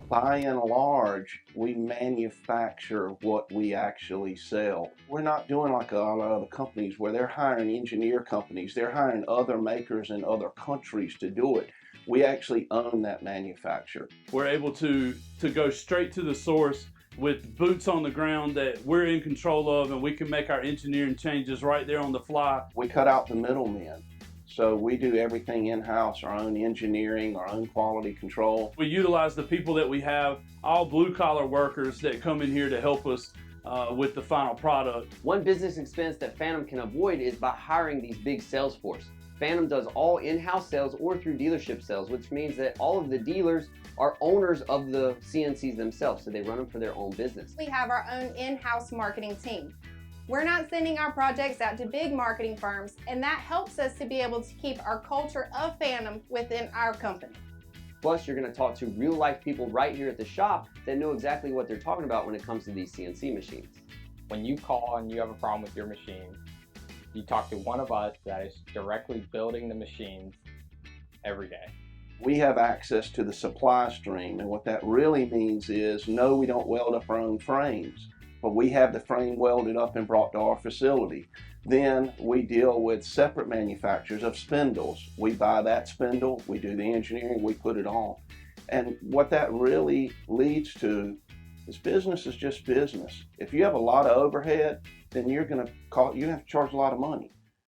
By and large, we manufacture what we actually sell. We're not doing like a lot of other companies where they're hiring engineer companies. They're hiring other makers in other countries to do it. We actually own that manufacture. We're able to go straight to the source with boots on the ground that we're in control of, and we can make our engineering changes right there on the fly. We cut out the middlemen. So we do everything in-house, our own engineering, our own quality control. We utilize the people that we have, all blue-collar workers that come in here to help us with the final product. One business expense that Phantom can avoid is by hiring these big sales force. Phantom does all in-house sales or through dealership sales, which means that all of the dealers are owners of the CNCs themselves, so they run them for their own business. We have our own in-house marketing team. We're not sending our projects out to big marketing firms, and that helps us to be able to keep our culture of Phantom within our company. Plus, you're going to talk to real-life people right here at the shop that know exactly what they're talking about when it comes to these CNC machines. When you call and you have a problem with your machine, you talk to one of us that is directly building the machines every day. We have access to the supply stream, and what that really means is, no, we don't weld up our own frames, but we have the frame welded up and brought to our facility. Then we deal with separate manufacturers of spindles. We buy that spindle, we do the engineering, we put it on. And what that really leads to is business is just business. If you have a lot of overhead, then you have to charge a lot of money.